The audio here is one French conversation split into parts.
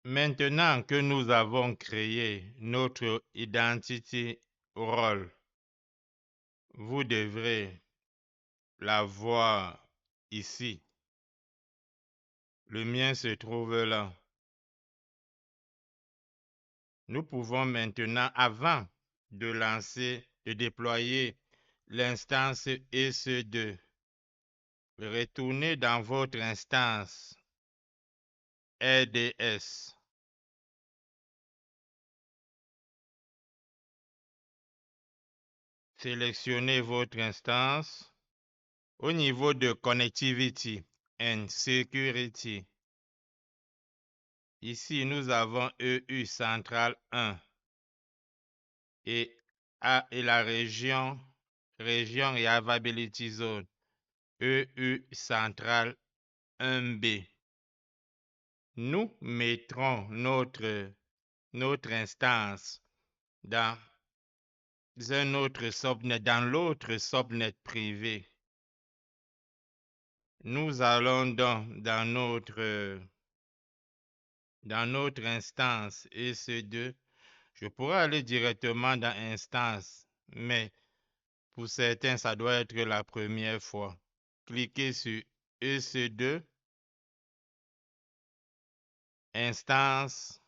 Maintenant que nous avons créé notre identity role, vous devrez la voir ici. Le mien se trouve là. Nous pouvons maintenant, avant de lancer, de déployer l'instance EC2, retourner dans votre instance RDS. Sélectionnez votre instance. Au niveau de Connectivity and Security, ici nous avons EU Central 1 et la région et Availability Zone EU Central 1B. Nous mettrons notre instance dans un autre subnet, dans l'autre subnet privé. Nous allons donc dans notre instance EC2. Je pourrais aller directement dans instance, mais pour certains, ça doit être la première fois. Cliquez sur EC2, instance,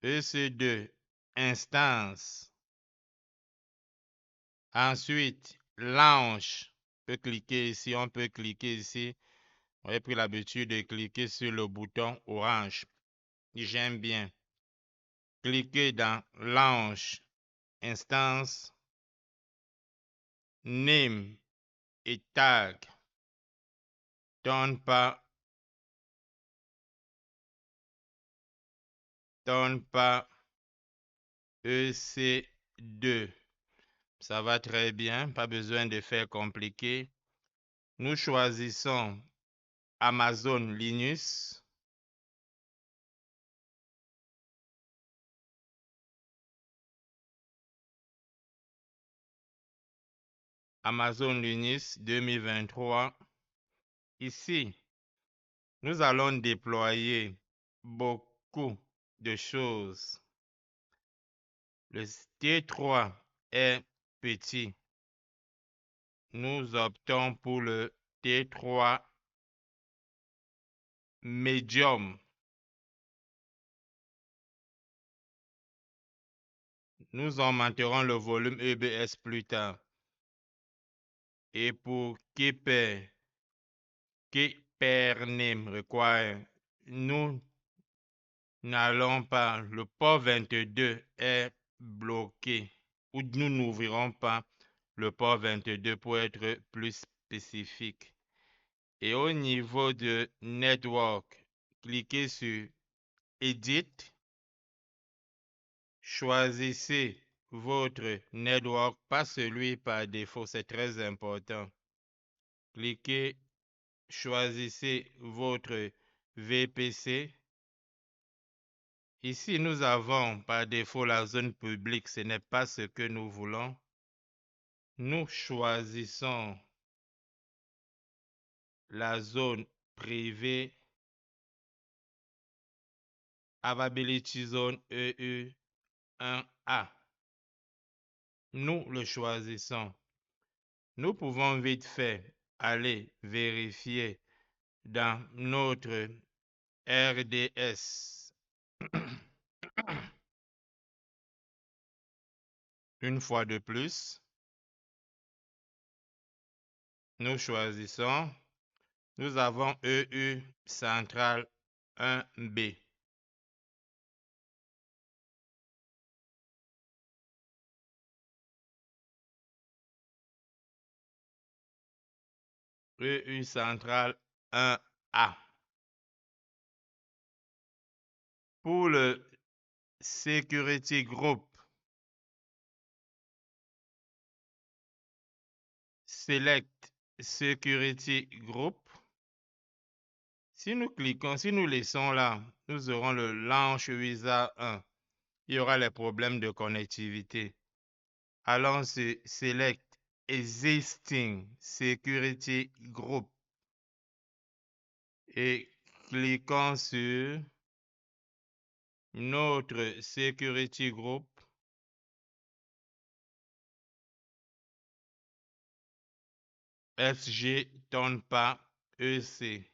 EC2, instance. Ensuite, launch. On peut cliquer ici. On a pris l'habitude de cliquer sur le bouton orange. J'aime bien. Cliquez dans launch, instance, name et tag. Donne pas EC2. Ça va très bien, pas besoin de faire compliqué. Nous choisissons Amazon Linux. Amazon Linux 2023. Ici, nous allons déployer beaucoup de choses. Le T3 est petit. Nous optons pour le T3 Medium. Nous augmenterons le volume EBS plus tard. Et pour Keeper Name Require, nous n'allons pas, le port 22 est bloqué, ou nous n'ouvrirons pas le port 22 pour être plus spécifique. Et au niveau de Network, cliquez sur Edit, choisissez votre network, pas celui par défaut, c'est très important. Cliquez, choisissez votre VPC. Ici, nous avons par défaut la zone publique, ce n'est pas ce que nous voulons. Nous choisissons la zone privée, Availability Zone EU1A. Nous le choisissons. Nous pouvons vite fait aller vérifier dans notre RDS. Une fois de plus, nous choisissons. Nous avons EU Central 1B. EU Central 1A. Pour le Security Group, Select Security Group. Si nous cliquons, si nous laissons là, nous aurons le Launch Wizard 1. Il y aura les problèmes de connectivité. Allons sur Select Existing Security Group et cliquons sur notre security group. FG Tonpa EC.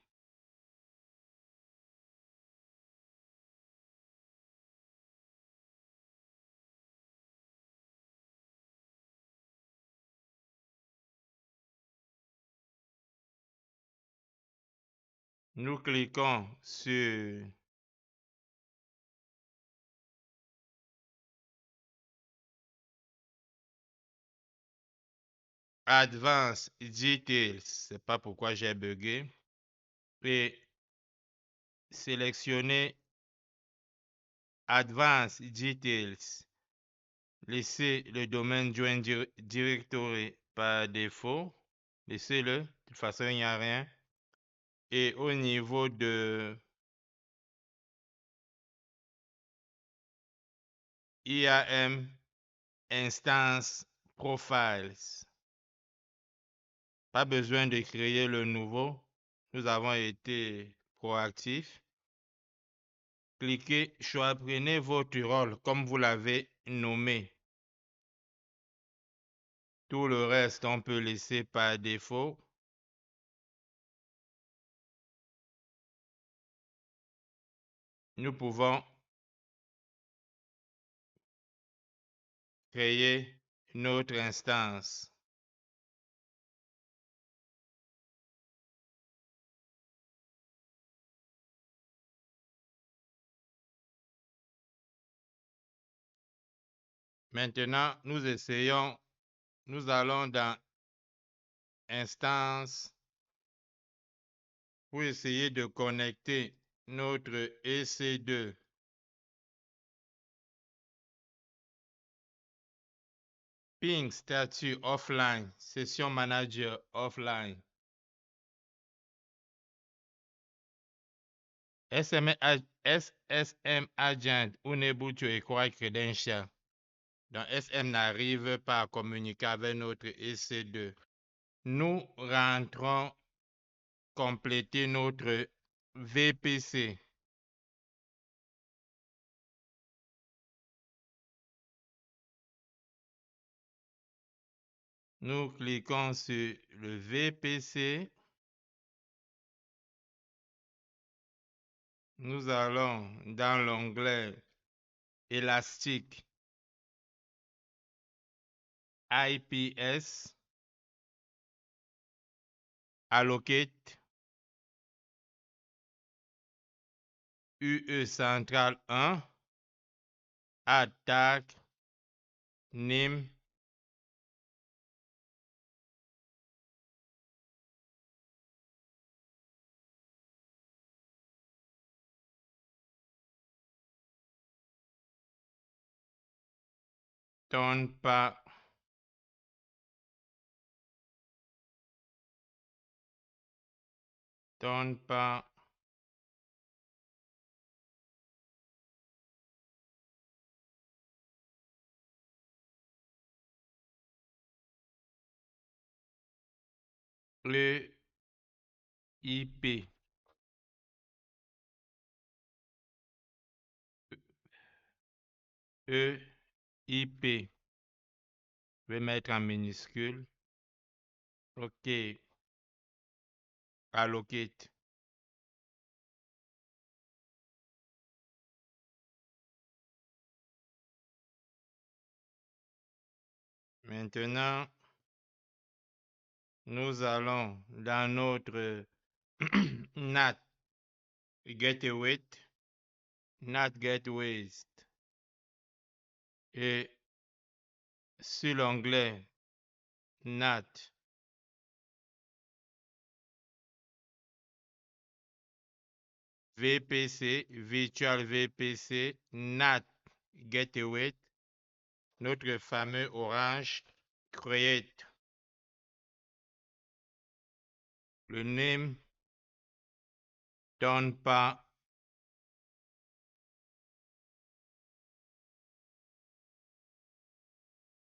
Nous cliquons sur Advanced Details. C'est pas pourquoi j'ai bugué. Et sélectionner Advanced Details. Laissez le domaine join directory par défaut. Laissez-le. De toute façon, il n'y a rien. Et au niveau de IAM Instance Profiles, pas besoin de créer le nouveau. Nous avons été proactifs. Cliquez, prenez votre rôle comme vous l'avez nommé. Tout le reste, on peut laisser par défaut. Nous pouvons créer notre instance. Maintenant, nous essayons, nous allons dans instance pour essayer de connecter notre EC2. Ping statut offline, session manager offline. SSM agent enable to acquire credential. Donc SM n'arrive pas à communiquer avec notre EC2. Nous rentrons compléter notre VPC. Nous cliquons sur le VPC. Nous allons dans l'onglet élastique IPS, allocate, UE central 1, attaque, name, Tonpa, le IP. EIP. Je vais mettre en minuscule. OK. Allocate. Maintenant, nous allons dans notre NAT Gateway, NAT Gateways, et sur l'onglet NAT, VPC, Virtual VPC, NAT Gateway, notre fameux orange Create. Le name donne pas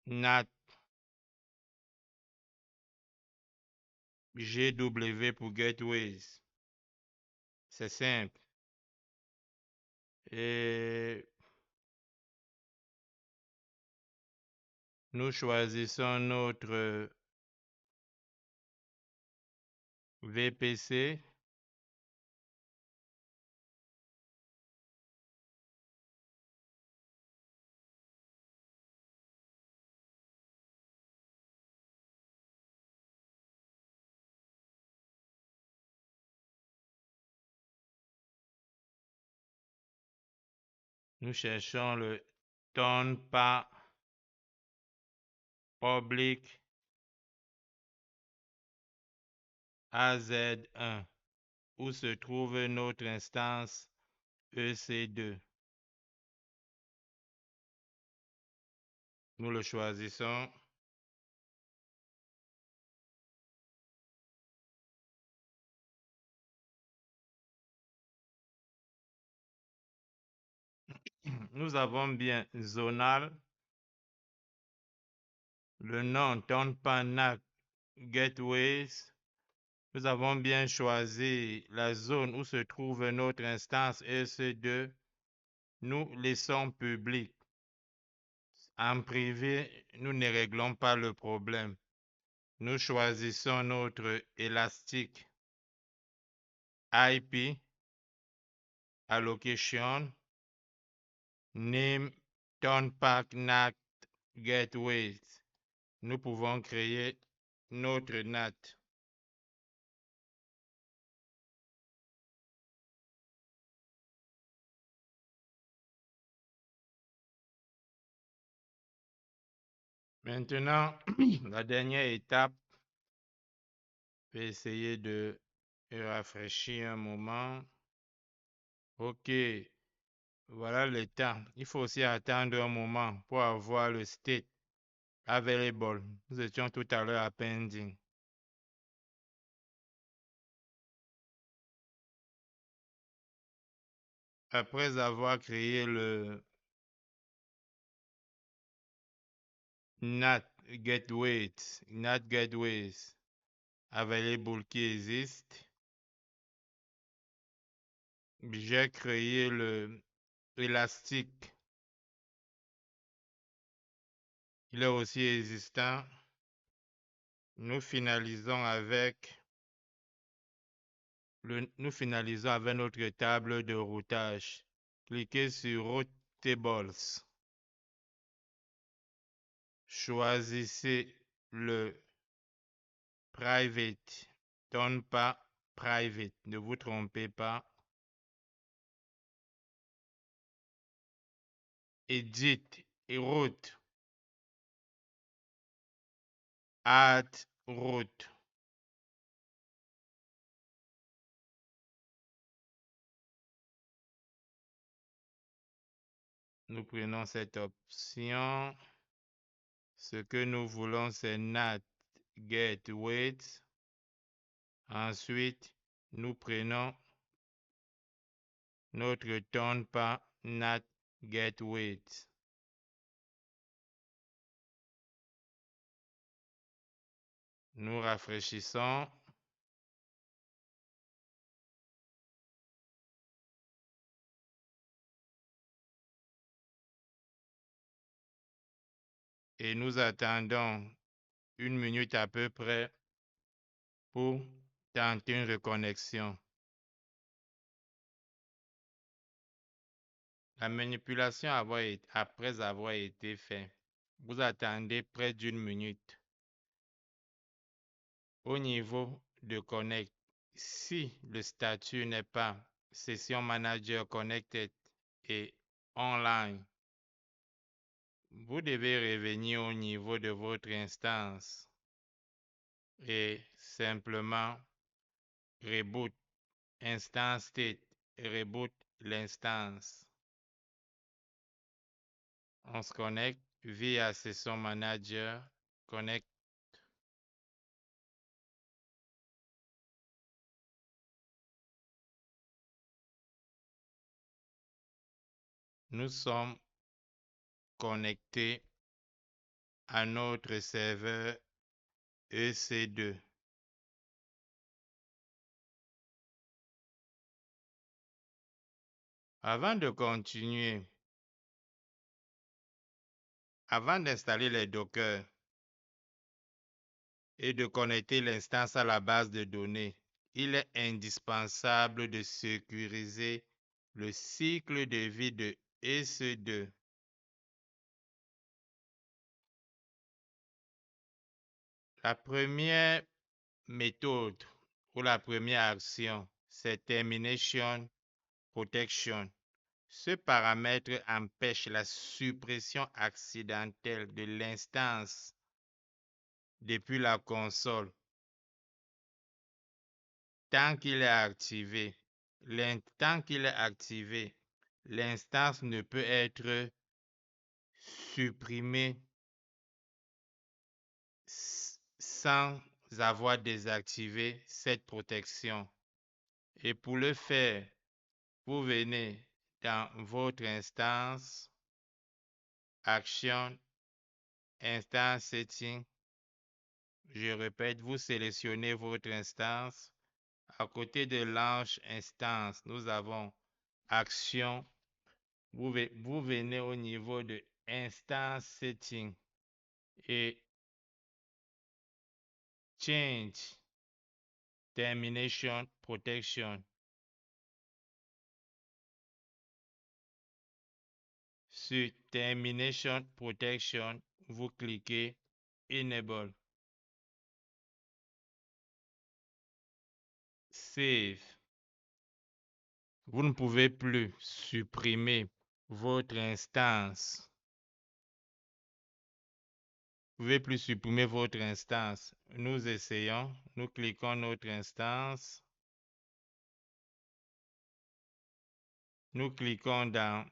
NAT GW pour Gateways. C'est simple. Et nous choisissons notre VPC. Nous cherchons le tonpa public AZ1 où se trouve notre instance EC2. Nous le choisissons. Nous avons bien zonal, le nom tonpa NAC Gateways. Nous avons bien choisi la zone où se trouve notre instance EC2. Nous laissons public. En privé, nous ne réglons pas le problème. Nous choisissons notre élastique IP, allocation, name, tonpa NAT Gateways. Nous pouvons créer notre NAT. Maintenant, la dernière étape, je vais essayer de rafraîchir un moment. OK, voilà le temps. Il faut aussi attendre un moment pour avoir le state available. Nous étions tout à l'heure à pending. Après avoir créé le NAT Gateways available qui existe, j'ai créé le élastique. Il est aussi existant. Nous finalisons avec notre table de routage. Cliquez sur Route Tables. Choisissez le Private. Tonpa Private. Ne vous trompez pas. Edit et route. Add route. Nous prenons cette option. Ce que nous voulons, c'est NAT Gateway. Ensuite, nous prenons notre tonpa NAT Gateway. Nous rafraîchissons. Et nous attendons 1 minute à peu près pour tenter une reconnexion. La manipulation après avoir été faite, vous attendez près d'1 minute. Au niveau de Connect, si le statut n'est pas Session Manager Connected et Online, vous devez revenir au niveau de votre instance et simplement reboot instance state, reboot l'instance. On se connecte via Session Manager Connect. Nous sommes connectés à notre serveur EC2. Avant de continuer, avant d'installer les Docker et de connecter l'instance à la base de données, il est indispensable de sécuriser le cycle de vie de EC2. La première méthode ou la première action, c'est Termination Protection. Ce paramètre empêche la suppression accidentelle de l'instance depuis la console. Tant qu'il est activé, l'instance ne peut être supprimée sans avoir désactivé cette protection. Et pour le faire, vous venez dans votre instance, Action, Instance Setting. Je répète, vous sélectionnez votre instance. À côté de l'ange instance, nous avons Action. Vous venez au niveau de Instance Setting et Change Termination Protection. Sur Termination Protection, vous cliquez Enable. Save. Vous ne pouvez plus supprimer votre instance. Vous ne pouvez plus supprimer votre instance. Nous essayons. Nous cliquons notre instance. Nous cliquons dans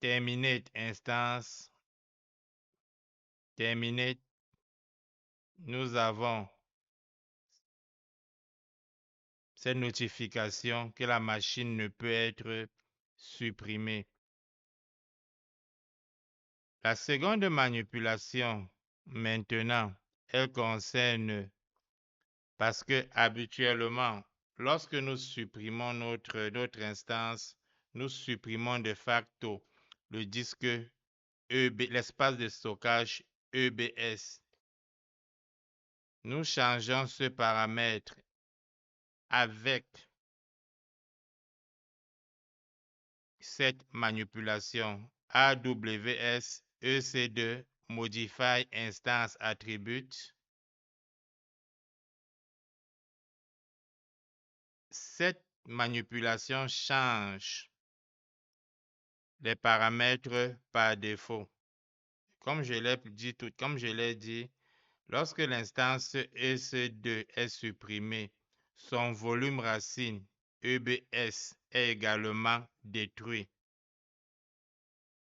Terminate Instance. Terminate. Nous avons cette notification que la machine ne peut être supprimée. La seconde manipulation, maintenant, elle concerne, parce que habituellement, lorsque nous supprimons notre instance, nous supprimons de facto le disque l'espace de stockage EBS. Nous changeons ce paramètre avec cette manipulation AWS EC2 Modify Instance Attribute. Cette manipulation change les paramètres par défaut. Comme je l'ai dit, lorsque l'instance EC2 est supprimée, son volume racine EBS est également détruit.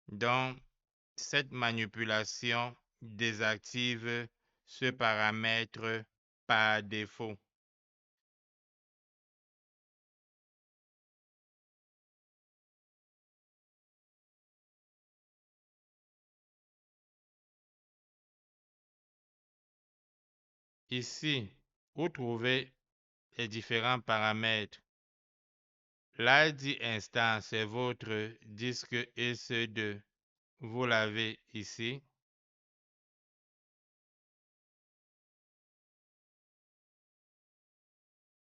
Donc, cette manipulation désactive ce paramètre par défaut. Ici, vous trouvez les différents paramètres. L'ID instance est votre disque EC2. Vous l'avez ici.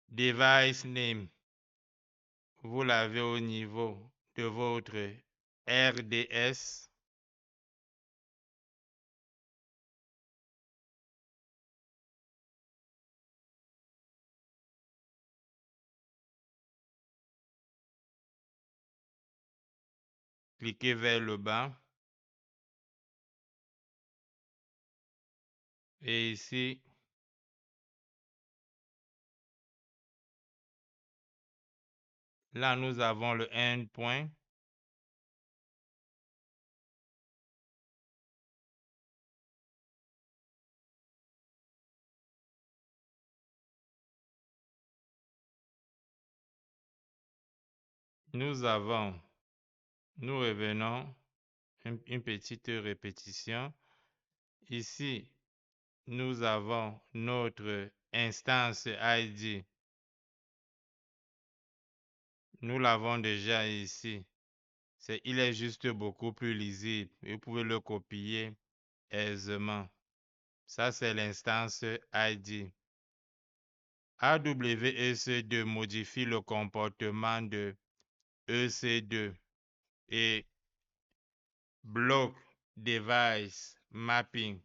Device name, vous l'avez au niveau de votre RDS. Cliquez vers le bas. Et ici, là, nous avons le endpoint. Nous revenons, une petite répétition. Ici, nous avons notre instance ID. Nous l'avons déjà ici. Il est juste beaucoup plus lisible. Vous pouvez le copier aisément. Ça, c'est l'instance ID. AWS2 modifie le comportement de EC2 et block device mapping.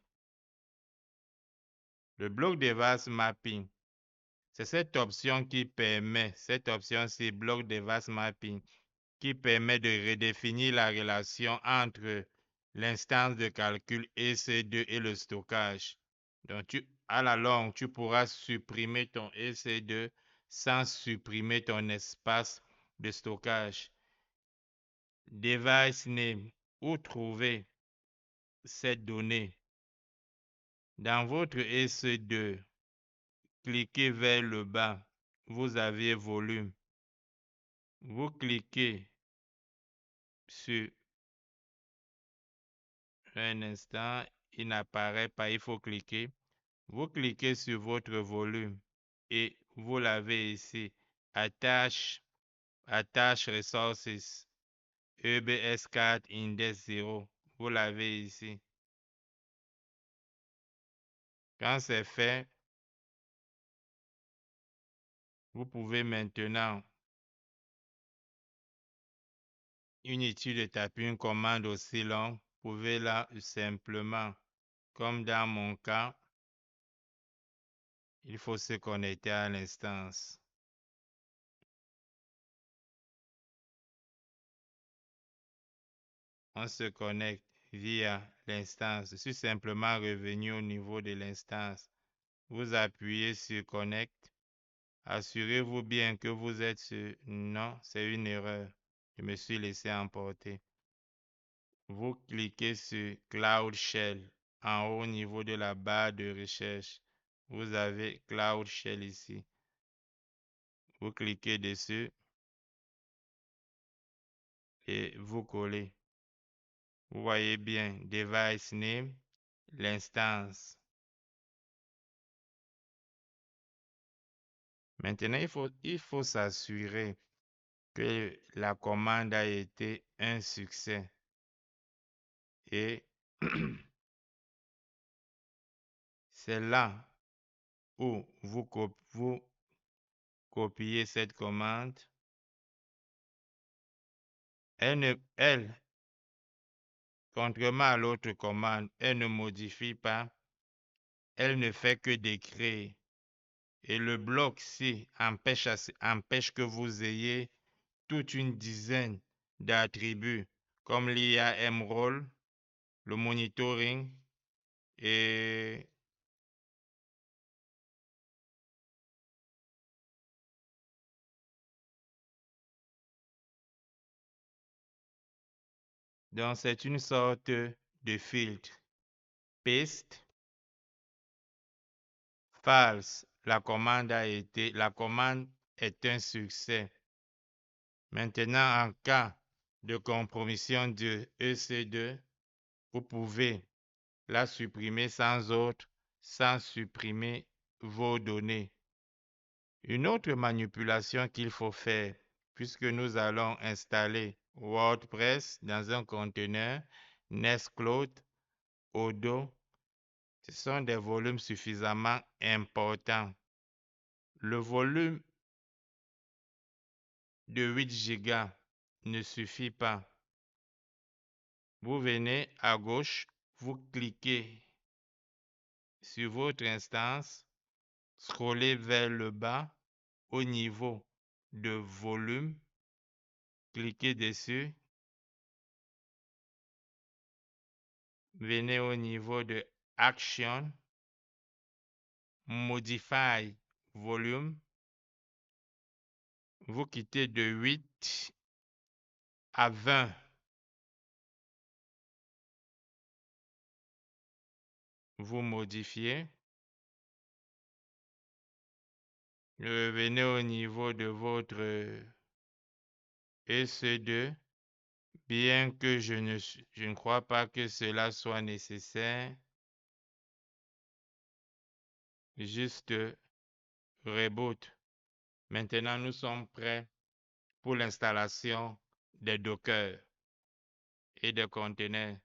Le block device mapping, c'est cette option c'est block device mapping, qui permet de redéfinir la relation entre l'instance de calcul EC2 et le stockage. Donc, à la longue, tu pourras supprimer ton EC2 sans supprimer ton espace de stockage. Device name, où trouver cette donnée? Dans votre EC2, cliquez vers le bas, vous avez volume. Vous cliquez sur un instant, il n'apparaît pas, il faut cliquer. Vous cliquez sur votre volume et vous l'avez ici. Attache Resources, EBS4 Index 0. Vous l'avez ici. Quand c'est fait, vous pouvez maintenant, inutile de taper une commande aussi longue, vous pouvez là simplement, comme dans mon cas, il faut se connecter à l'instance. On se connecte via l'instance. Je suis simplement revenu au niveau de l'instance. Vous appuyez sur Connect. Assurez-vous bien que vous êtes sur... Non, c'est une erreur. Je me suis laissé emporter. Vous cliquez sur Cloud Shell en haut au niveau de la barre de recherche. Vous avez Cloud Shell ici. Vous cliquez dessus et vous collez. Vous voyez bien, Device Name, l'instance. Maintenant, il faut s'assurer que la commande a été un succès. Et c'est là où vous copiez cette commande. Contrairement à l'autre commande, elle ne modifie pas, elle ne fait que décrire. Et le bloc-ci empêche que vous ayez toute une dizaine d'attributs, comme l'IAM role, le monitoring et donc c'est une sorte de filtre. Paste, false, la commande est un succès. Maintenant, en cas de compromission de EC2, vous pouvez la supprimer sans supprimer vos données. Une autre manipulation qu'il faut faire, puisque nous allons installer WordPress dans un conteneur Nextcloud, Odo, ce sont des volumes suffisamment importants. Le volume de 8 Go ne suffit pas. Vous venez à gauche, vous cliquez sur votre instance, scrollez vers le bas au niveau de volume, cliquez dessus, venez au niveau de Action, Modify Volume, vous quittez de 8 à 20. Vous modifiez, revenez au niveau de votre EC2, bien que je ne crois pas que cela soit nécessaire. Juste reboot. Maintenant, nous sommes prêts pour l'installation des Docker. et des conteneurs